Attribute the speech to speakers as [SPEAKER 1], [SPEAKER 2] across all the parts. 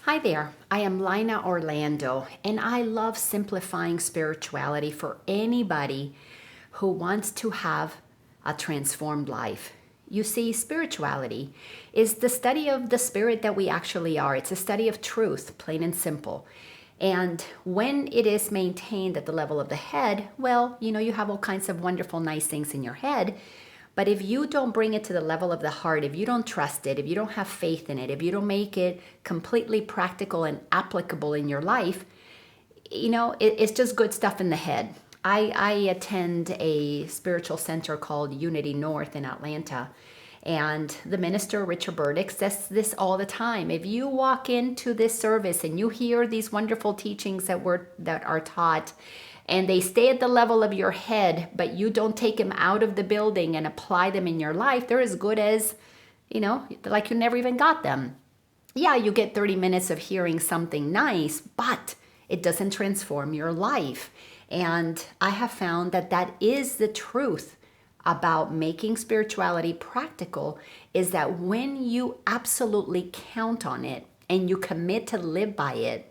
[SPEAKER 1] Hi there, I am Laina Orlando, and I love simplifying spirituality for anybody who wants to have a transformed life. You see, spirituality is the study of the spirit that we actually are. It's a study of truth, plain and simple. And when it is maintained at the level of the head, well, you have all kinds of wonderful, nice things in your head. But if you don't bring it to the level of the heart, if you don't trust it, if you don't have faith in it, if you don't make it completely practical and applicable in your life, it's just good stuff in the head. I attend a spiritual center called Unity North in Atlanta. And the minister, Richard Burdick, says this all the time. If you walk into this service and you hear these wonderful teachings that are taught, and they stay at the level of your head, but you don't take them out of the building and apply them in your life, they're as good as, like you never even got them. Yeah, you get 30 minutes of hearing something nice, but it doesn't transform your life. And I have found that that is the truth about making spirituality practical, is that when you absolutely count on it and you commit to live by it,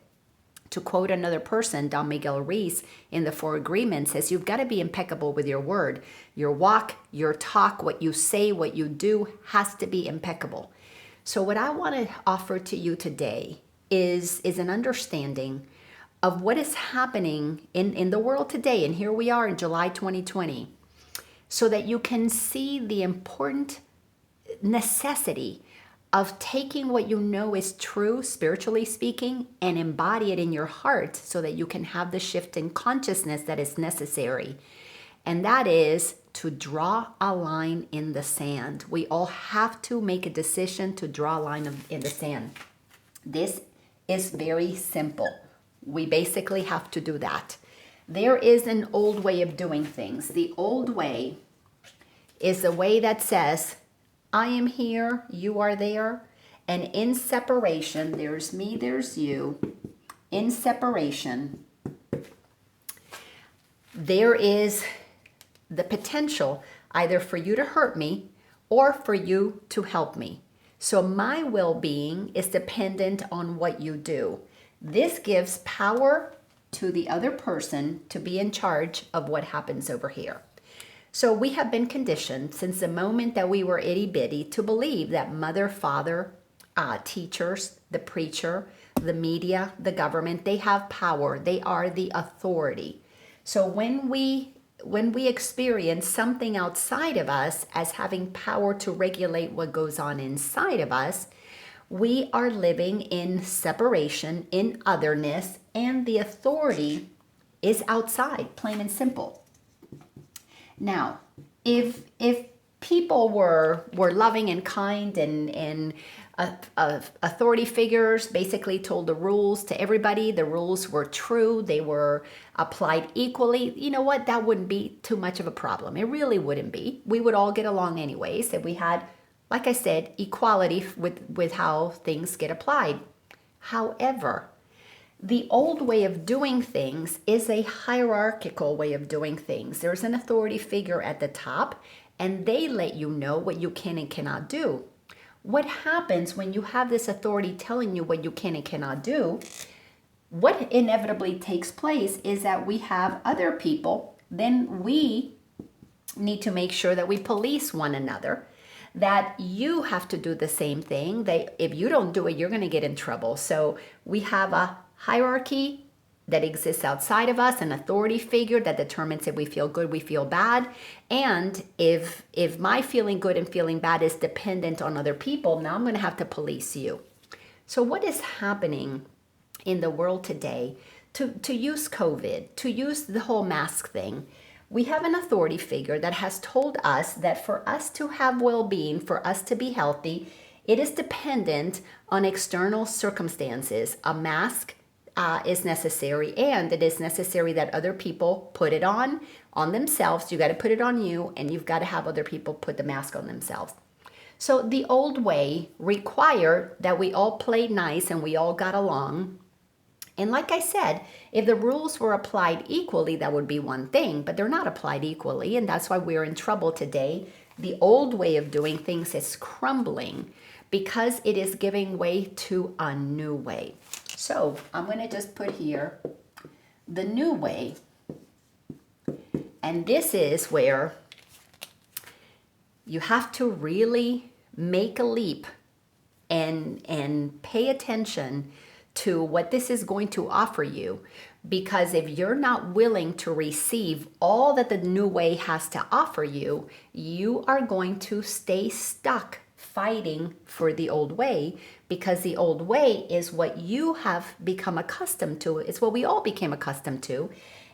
[SPEAKER 1] to quote another person, Don Miguel Ruiz, in the Four Agreements, says you've got to be impeccable with your word. Your walk, your talk, what you say, what you do has to be impeccable. So what I want to offer to you today is an understanding of what is happening in the world today. And here we are in July 2020, so that you can see the important necessity of taking what you know is true, spiritually speaking, and embody it in your heart so that you can have the shift in consciousness that is necessary. And that is to draw a line in the sand. We all have to make a decision to draw a line in the sand. This is very simple. We basically have to do that. There is an old way of doing things. The old way is the way that says, I am here, you are there, and in separation, there's me, there's you. In separation, there is the potential either for you to hurt me or for you to help me. So my well-being is dependent on what you do. This gives power to the other person to be in charge of what happens over here. So we have been conditioned since the moment that we were itty bitty to believe that mother, father, teachers, the preacher, the media, the government, they have power. They are the authority. So when we experience something outside of us as having power to regulate what goes on inside of us, we are living in separation, in otherness, and the authority is outside, plain and simple. Now, if people were loving and kind and authority figures basically told the rules to everybody, the rules were true, they were applied equally, you know what, that wouldn't be too much of a problem. It really wouldn't be. We would all get along anyways if we had, like I said, equality with how things get applied. However, the old way of doing things is a hierarchical way of doing things. There's an authority figure at the top, and they let you know what you can and cannot do. What happens when you have this authority telling you what you can and cannot do? What inevitably takes place is that we have other people, then we need to make sure that we police one another, that you have to do the same thing. If you don't do it, you're going to get in trouble. So we have a hierarchy that exists outside of us, an authority figure that determines if we feel good, we feel bad. And if my feeling good and feeling bad is dependent on other people, now I'm going to have to police you. So what is happening in the world today to use COVID, to use the whole mask thing? We have an authority figure that has told us that for us to have well-being, for us to be healthy, it is dependent on external circumstances. A mask is necessary, and it is necessary that other people put it on themselves. You got to put it on you, and you've got to have other people put the mask on themselves. So the old way required that we all played nice and we all got along. And like I said, if the rules were applied equally, that would be one thing, but they're not applied equally, and that's why we're in trouble today. The old way of doing things is crumbling because it is giving way to a new way. So I'm going to just put here the new way. And this is where you have to really make a leap and pay attention to what this is going to offer you. Because if you're not willing to receive all that the new way has to offer you, you are going to stay stuck fighting for the old way, because the old way is what you have become accustomed to. It's what we all became accustomed to.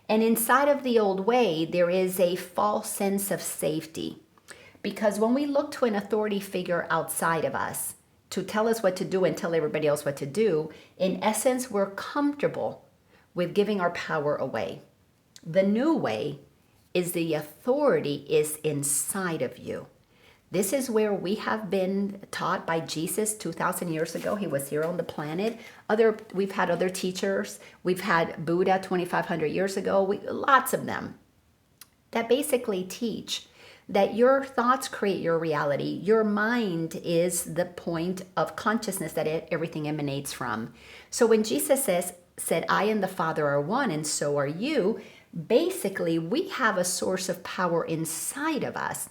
[SPEAKER 1] And inside of the old way, there is a false sense of safety. Because when we look to an authority figure outside of us to tell us what to do and tell everybody else what to do, in essence, we're comfortable with giving our power away. The new way is the authority is inside of you. This is where we have been taught by Jesus 2,000 years ago. He was here on the planet. We've had other teachers. We've had Buddha 2,500 years ago. Lots of them that basically teach that your thoughts create your reality. Your mind is the point of consciousness that everything emanates from. So when Jesus said, I and the Father are one, and so are you, basically we have a source of power inside of us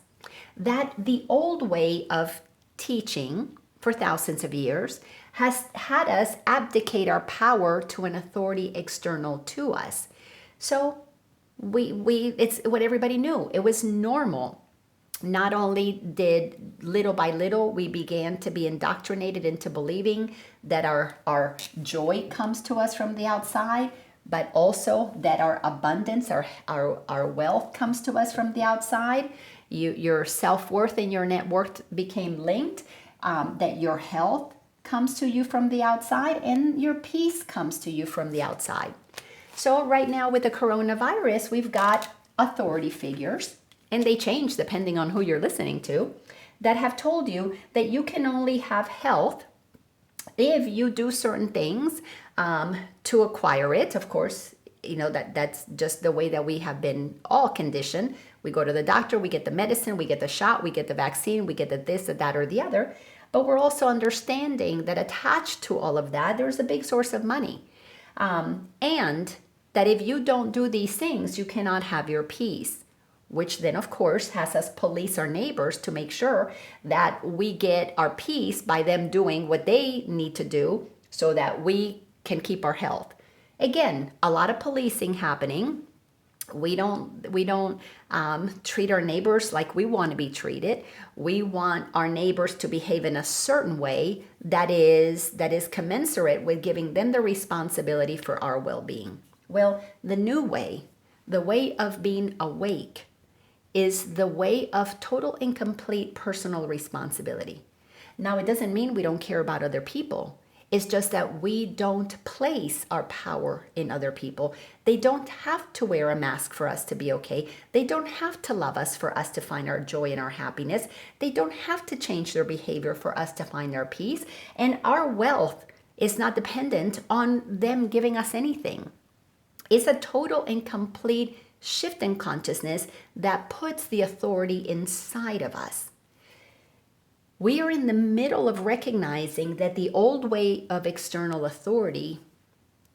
[SPEAKER 1] that the old way of teaching for thousands of years has had us abdicate our power to an authority external to us. So it's what everybody knew. It was normal. Not only did little by little we began to be indoctrinated into believing that our joy comes to us from the outside, but also that our abundance, our wealth comes to us from the outside. Your self-worth and your net worth became linked, that your health comes to you from the outside and your peace comes to you from the outside. So right now with the coronavirus, we've got authority figures, and they change depending on who you're listening to, that have told you that you can only have health if you do certain things to acquire it. Of course, you know, that's just the way that we have been all conditioned. We go to the doctor, we get the medicine, we get the shot, we get the vaccine, we get the this, the that, or the other. But we're also understanding that attached to all of that, there's a big source of money. And that if you don't do these things, you cannot have your peace, which then, of course, has us police our neighbors to make sure that we get our peace by them doing what they need to do so that we can keep our health. Again, a lot of policing happening. We don't treat our neighbors like we want to be treated. We want our neighbors to behave in a certain way that is commensurate with giving them the responsibility for our well-being. Well, the new way, the way of being awake, is the way of total and complete personal responsibility. Now, it doesn't mean we don't care about other people. It's just that we don't place our power in other people. They don't have to wear a mask for us to be okay. They don't have to love us for us to find our joy and our happiness. They don't have to change their behavior for us to find our peace. And our wealth is not dependent on them giving us anything. It's a total and complete shift in consciousness that puts the authority inside of us. We are in the middle of recognizing that the old way of external authority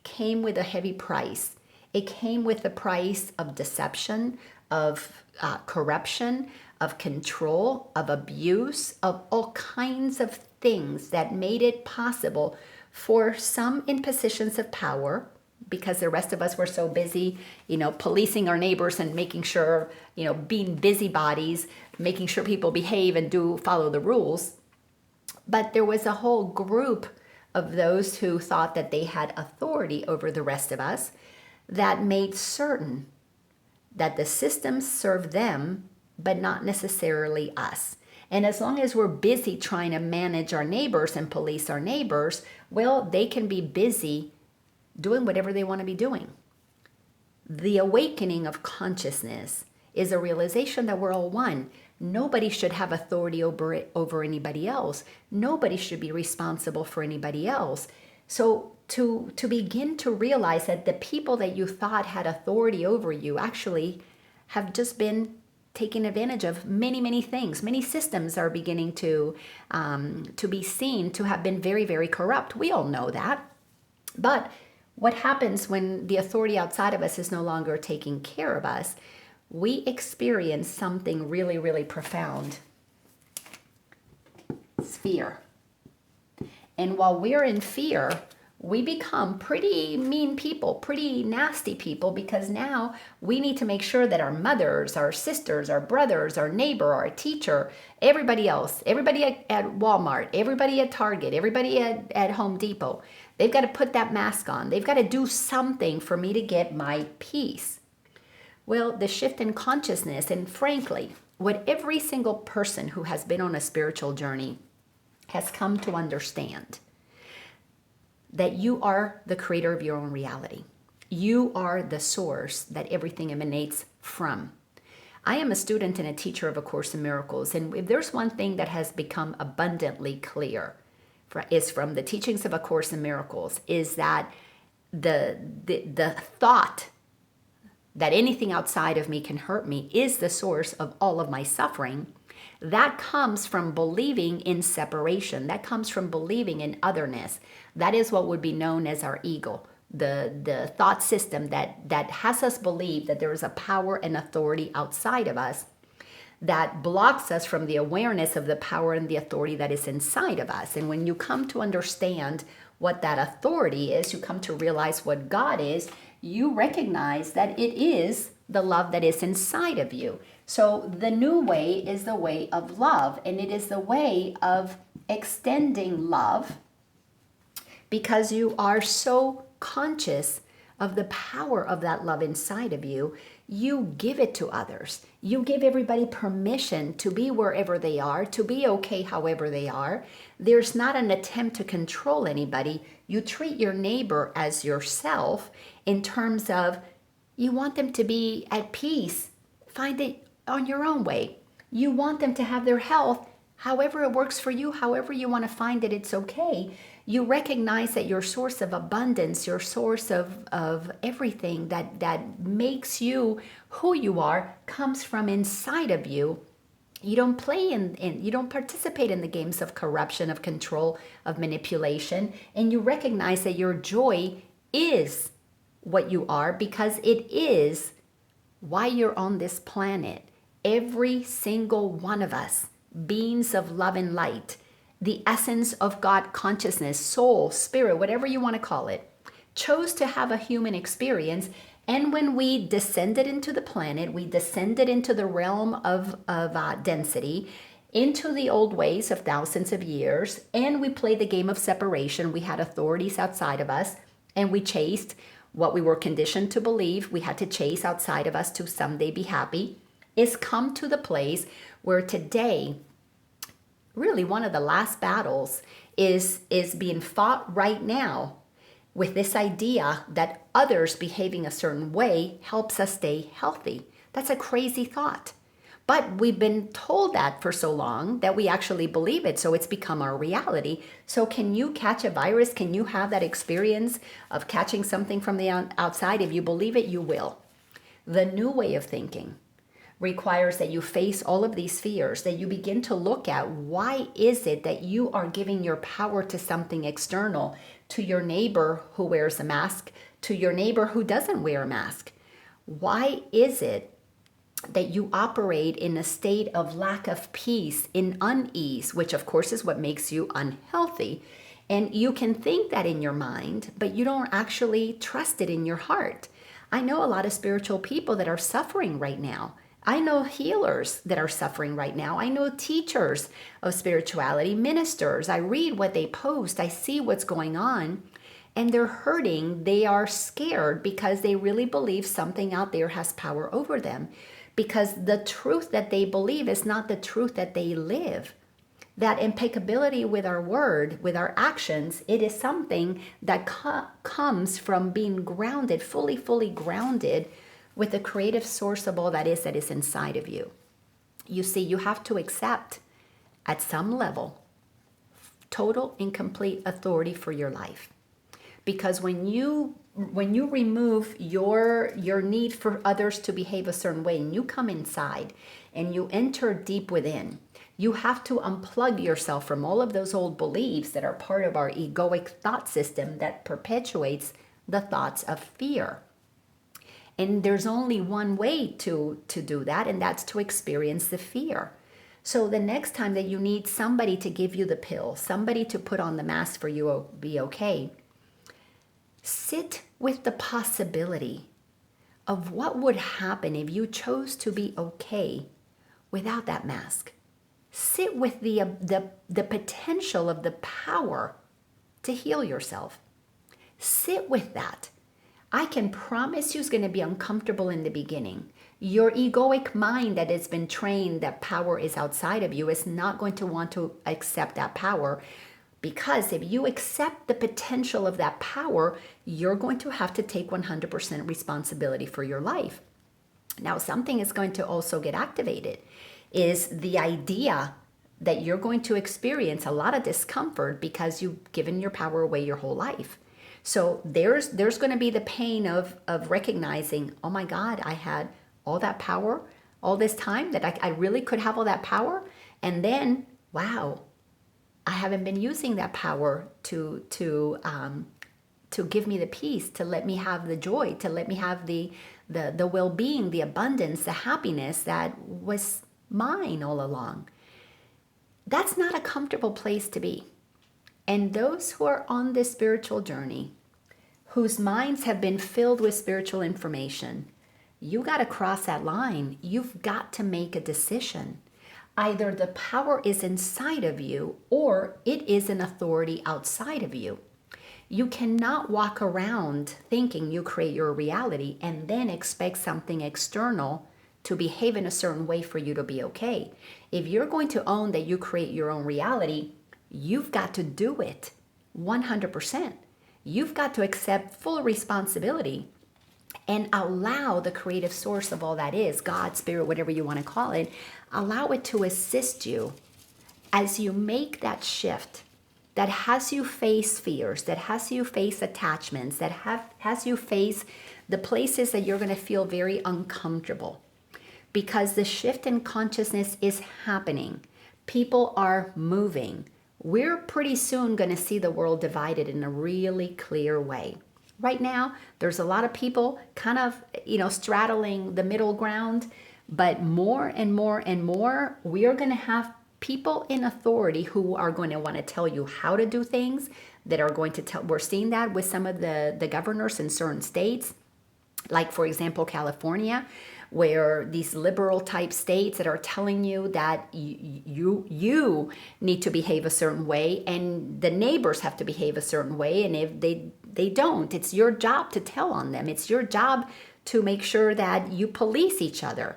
[SPEAKER 1] came with a heavy price. It came with the price of deception, of corruption, of control, of abuse, of all kinds of things that made it possible for some in positions of power, because the rest of us were so busy, policing our neighbors and making sure, being busybodies, making sure people behave and follow the rules. But there was a whole group of those who thought that they had authority over the rest of us that made certain that the systems served them, but not necessarily us. And as long as we're busy trying to manage our neighbors and police our neighbors, well, they can be busy doing whatever they want to be doing. The awakening of consciousness is a realization that we're all one. Nobody should have authority over anybody else. Nobody should be responsible for anybody else. So to begin to realize that the people that you thought had authority over you actually have just been taking advantage of many, many things. Many systems are beginning to be seen to have been very, very corrupt. We all know that. But what happens when the authority outside of us is no longer taking care of us? We experience something really, really profound. It's fear. And while we're in fear, we become pretty mean people, pretty nasty people, because now we need to make sure that our mothers, our sisters, our brothers, our neighbor, our teacher, everybody else, everybody at Walmart, everybody at Target, everybody at Home Depot, they've got to put that mask on. They've got to do something for me to get my peace. Well, the shift in consciousness, and frankly, what every single person who has been on a spiritual journey has come to understand, that you are the creator of your own reality. You are the source that everything emanates from. I am a student and a teacher of A Course in Miracles, and if there's one thing that has become abundantly clear is from the teachings of A Course in Miracles, is that the thought that anything outside of me can hurt me is the source of all of my suffering. That comes from believing in separation. That comes from believing in otherness. That is what would be known as our ego, the thought system that has us believe that there is a power and authority outside of us that blocks us from the awareness of the power and the authority that is inside of us. And when you come to understand what that authority is, you come to realize what God is, you recognize that it is the love that is inside of you. So the new way is the way of love, and it is the way of extending love because you are so conscious of the power of that love inside of you. You give it to others. You give everybody permission to be wherever they are, to be okay however they are. There's not an attempt to control anybody. You treat your neighbor as yourself in terms of you want them to be at peace. Find it on your own way. You want them to have their health however it works for you, however you want to find it, it's okay. You recognize that your source of abundance, your source of everything that makes you who you are comes from inside of you. You don't play you don't participate in the games of corruption, of control, of manipulation, and you recognize that your joy is what you are because it is why you're on this planet. Every single one of us, beings of love and light, the essence of God consciousness, soul, spirit, whatever you want to call it, chose to have a human experience. And when we descended into the planet, we descended into the realm of density, into the old ways of thousands of years, and we played the game of separation. We had authorities outside of us, and we chased what we were conditioned to believe we had to chase outside of us to someday be happy, is come to the place where today, really one of the last battles is being fought right now with this idea that others behaving a certain way helps us stay healthy. That's a crazy thought. But we've been told that for so long that we actually believe it, so it's become our reality. So can you catch a virus? Can you have that experience of catching something from the outside? If you believe it, you will. The new way of thinking requires that you face all of these fears, that you begin to look at why is it that you are giving your power to something external, to your neighbor who wears a mask, to your neighbor who doesn't wear a mask. Why is it that you operate in a state of lack of peace, in unease, which of course is what makes you unhealthy? And you can think that in your mind, but you don't actually trust it in your heart. I know a lot of spiritual people that are suffering right now. I know healers that are suffering right now. I know teachers of spirituality, ministers. I read what they post. I see what's going on, and they're hurting. They are scared because they really believe something out there has power over them, because the truth that they believe is not the truth that they live. That impeccability with our word, with our actions, it is something that comes from being grounded, fully grounded with the creative source of all that is inside of you. You see, you have to accept at some level total and complete authority for your life. Because when you remove your need for others to behave a certain way, and you come inside and you enter deep within. You have to unplug yourself from all of those old beliefs that are part of our egoic thought system that perpetuates the thoughts of fear. And there's only one way to do that, and that's to experience the fear. So the next time that you need somebody to give you the pill, somebody to put on the mask for you to be okay, sit with the possibility of what would happen if you chose to be okay without that mask. Sit with the potential of the power to heal yourself. Sit with that. I can promise you it's going to be uncomfortable in the beginning. Your egoic mind that has been trained that power is outside of you is not going to want to accept that power, because if you accept the potential of that power, you're going to have to take 100% responsibility for your life. Now, something is going to also get activated is the idea that you're going to experience a lot of discomfort because you've given your power away your whole life. So there's going to be the pain of recognizing, oh my God, I had all that power all this time, that I really could have all that power. And then, wow, I haven't been using that power to give me the peace, to let me have the joy, to let me have the well-being, the abundance, the happiness that was mine all along. That's not a comfortable place to be. And those who are on this spiritual journey, whose minds have been filled with spiritual information, you got to cross that line. You've got to make a decision. Either the power is inside of you or it is an authority outside of you. You cannot walk around thinking you create your reality and then expect something external to behave in a certain way for you to be okay. If you're going to own that you create your own reality, you've got to do it 100%. You've got to accept full responsibility and allow the creative source of all that is, God, Spirit, whatever you want to call it, allow it to assist you as you make that shift that has you face fears, that has you face attachments, that has you face the places that you're going to feel very uncomfortable. Because the shift in consciousness is happening. People are moving. We're pretty soon going to see the world divided in a really clear way. Right now, there's a lot of people kind of, straddling the middle ground, but more and more and more, we are going to have people in authority who are going to want to tell you how to do things, that are going to tell. We're seeing that with some of the governors in certain states, like, for example, California, where these liberal type states that are telling you that you need to behave a certain way and the neighbors have to behave a certain way, and if they don't, it's your job to tell on them. It's your job to make sure that you police each other.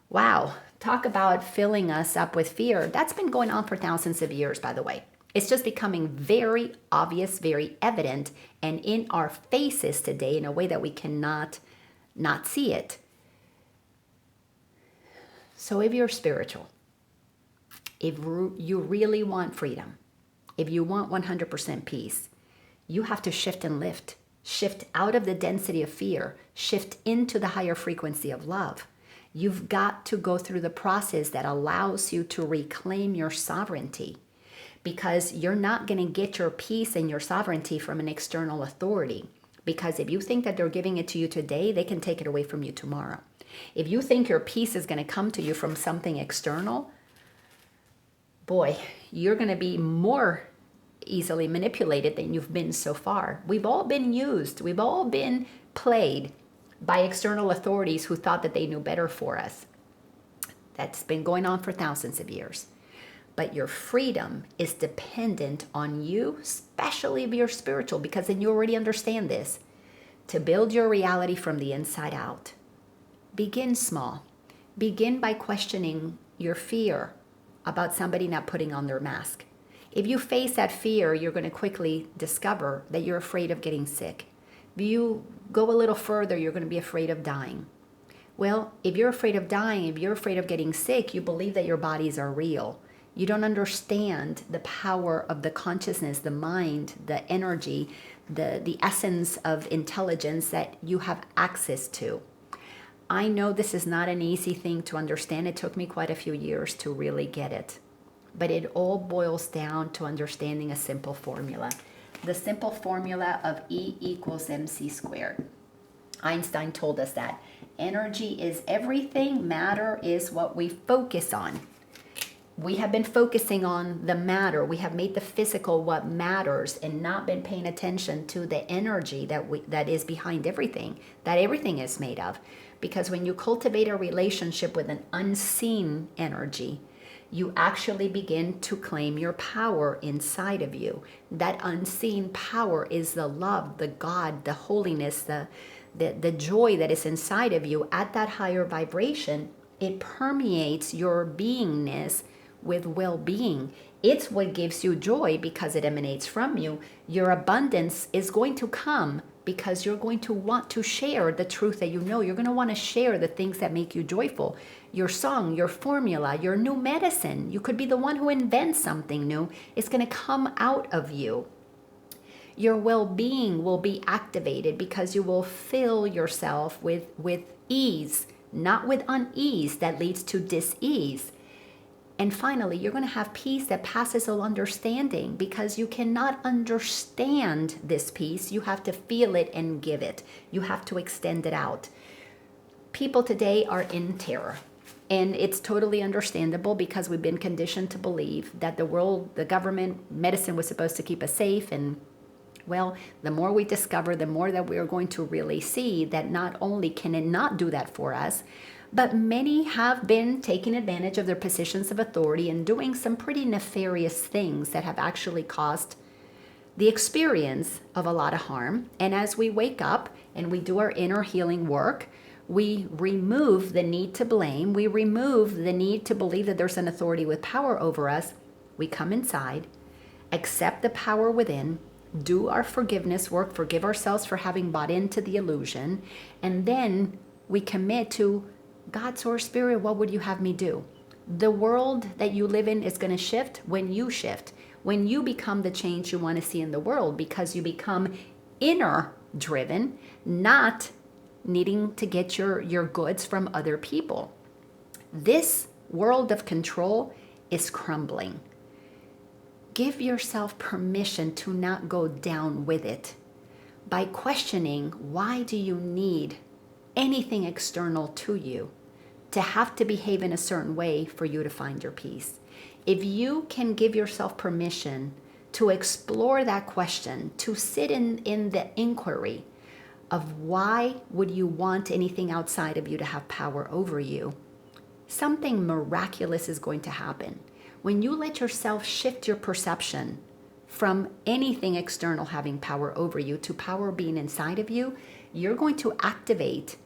[SPEAKER 1] Wow, talk about filling us up with fear. That's been going on for thousands of years, by the way. It's just becoming very obvious, very evident, and in our faces today in a way that we cannot not see it. So if you're spiritual, if you really want freedom, if you want 100% peace, you have to shift and lift. Shift out of the density of fear. Shift into the higher frequency of love. You've got to go through the process that allows you to reclaim your sovereignty, because you're not going to get your peace and your sovereignty from an external authority. Because if you think that they're giving it to you today, they can take it away from you tomorrow. If you think your peace is going to come to you from something external, boy, you're going to be more easily manipulated than you've been so far. We've all been used. We've all been played by external authorities who thought that they knew better for us. That's been going on for thousands of years. But your freedom is dependent on you, especially if you're spiritual, because then you already understand this, to build your reality from the inside out. Begin small. Begin by questioning your fear about somebody not putting on their mask. If you face that fear, you're going to quickly discover that you're afraid of getting sick. If you go a little further, you're going to be afraid of dying. Well, if you're afraid of dying, if you're afraid of getting sick, you believe that your bodies are real. You don't understand the power of the consciousness, the mind, the energy, the essence of intelligence that you have access to. I know this is not an easy thing to understand. It took me quite a few years to really get it. But it all boils down to understanding a simple formula. The simple formula of E equals mc squared. Einstein told us that energy is everything, matter is what we focus on. We have been focusing on the matter. We have made the physical what matters and not been paying attention to the energy that is behind everything, that everything is made of. Because when you cultivate a relationship with an unseen energy, you actually begin to claim your power inside of you. That unseen power is the love, the God, the holiness, the joy that is inside of you. At that higher vibration, it permeates your beingness with well-being. It's what gives you joy because it emanates from you. Your abundance is going to come because you're going to want to share the truth that you know. You're going to want to share the things that make you joyful. Your song, your formula, your new medicine. You could be the one who invents something new. It's going to come out of you. Your well-being will be activated because you will fill yourself with ease, not with unease that leads to dis-ease. And finally, you're going to have peace that passes all understanding because you cannot understand this peace. You have to feel it and give it. You have to extend it out. People today are in terror. And it's totally understandable because we've been conditioned to believe that the world, the government, medicine was supposed to keep us safe. And well, the more we discover, the more that we're going to really see that not only can it not do that for us, but many have been taking advantage of their positions of authority and doing some pretty nefarious things that have actually caused the experience of a lot of harm. And as we wake up and we do our inner healing work, we remove the need to blame. We remove the need to believe that there's an authority with power over us. We come inside, accept the power within, do our forgiveness work, forgive ourselves for having bought into the illusion, and then we commit to God, Source, Spirit, what would you have me do? The world that you live in is going to shift when you shift, when you become the change you want to see in the world, because you become inner driven, not needing to get your goods from other people. This world of control is crumbling. Give yourself permission to not go down with it by questioning, why do you need anything external to you to have to behave in a certain way for you to find your peace? If you can give yourself permission to explore that question, to sit in the inquiry of why would you want anything outside of you to have power over you, something miraculous is going to happen. When you let yourself shift your perception from anything external having power over you to power being inside of you, you're going to activate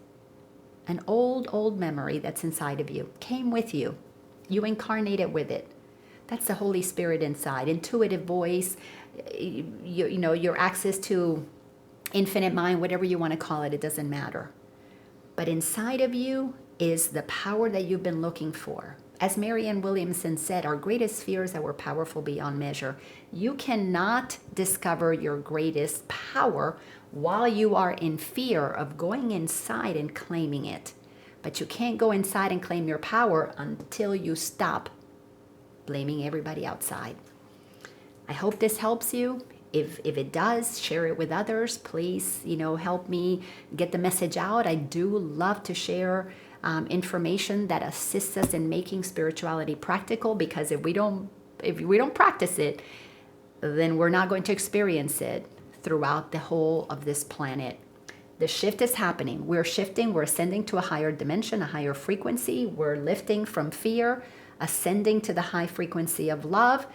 [SPEAKER 1] an old memory that's inside of you, came with you. You incarnated with it. That's the Holy Spirit inside. Intuitive voice, you know, your access to infinite mind, whatever you want to call it, it doesn't matter. But inside of you is the power that you've been looking for. As Marianne Williamson said, our greatest fear is that we're powerful beyond measure. You cannot discover your greatest power while you are in fear of going inside and claiming it. But you can't go inside and claim your power until you stop blaming everybody outside. I hope this helps you. If it does, share it with others. Please, help me get the message out. I do love to share information that assists us in making spirituality practical, because if we don't practice it, then we're not going to experience it throughout the whole of this planet. The shift is happening. We're shifting. We're ascending to a higher dimension, a higher frequency. We're lifting from fear, ascending to the high frequency of love.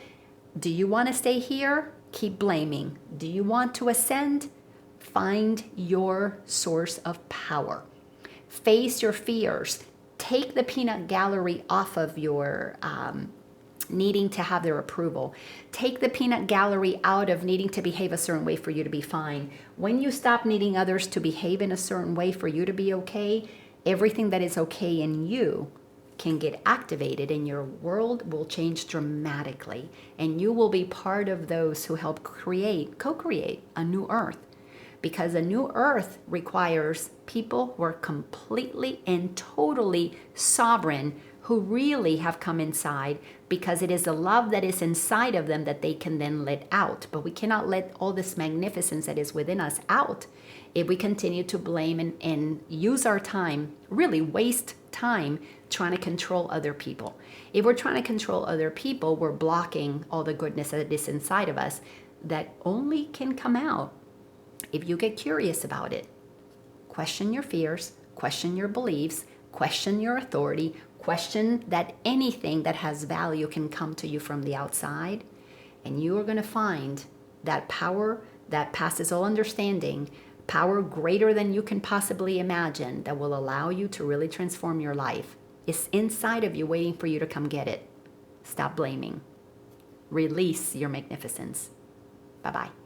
[SPEAKER 1] Do you want to stay here? Keep blaming. Do you want to ascend? Find your source of power. Face your fears. Take the peanut gallery off of your needing to have their approval. Take the peanut gallery out of needing to behave a certain way for you to be fine. When you stop needing others to behave in a certain way for you to be okay, everything that is okay in you can get activated, and your world will change dramatically, and you will be part of those who help co-create a new earth. because a new earth requires people who are completely and totally sovereign, who really have come inside, because it is the love that is inside of them that they can then let out. But we cannot let all this magnificence that is within us out if we continue to blame and use our time, really waste time trying to control other people. If we're trying to control other people, we're blocking all the goodness that is inside of us that only can come out if you get curious about it. Question your fears, question your beliefs, question your authority, question that anything that has value can come to you from the outside, and you are going to find that power that passes all understanding, power greater than you can possibly imagine, that will allow you to really transform your life. It's inside of you waiting for you to come get it. Stop blaming. Release your magnificence. Bye-bye.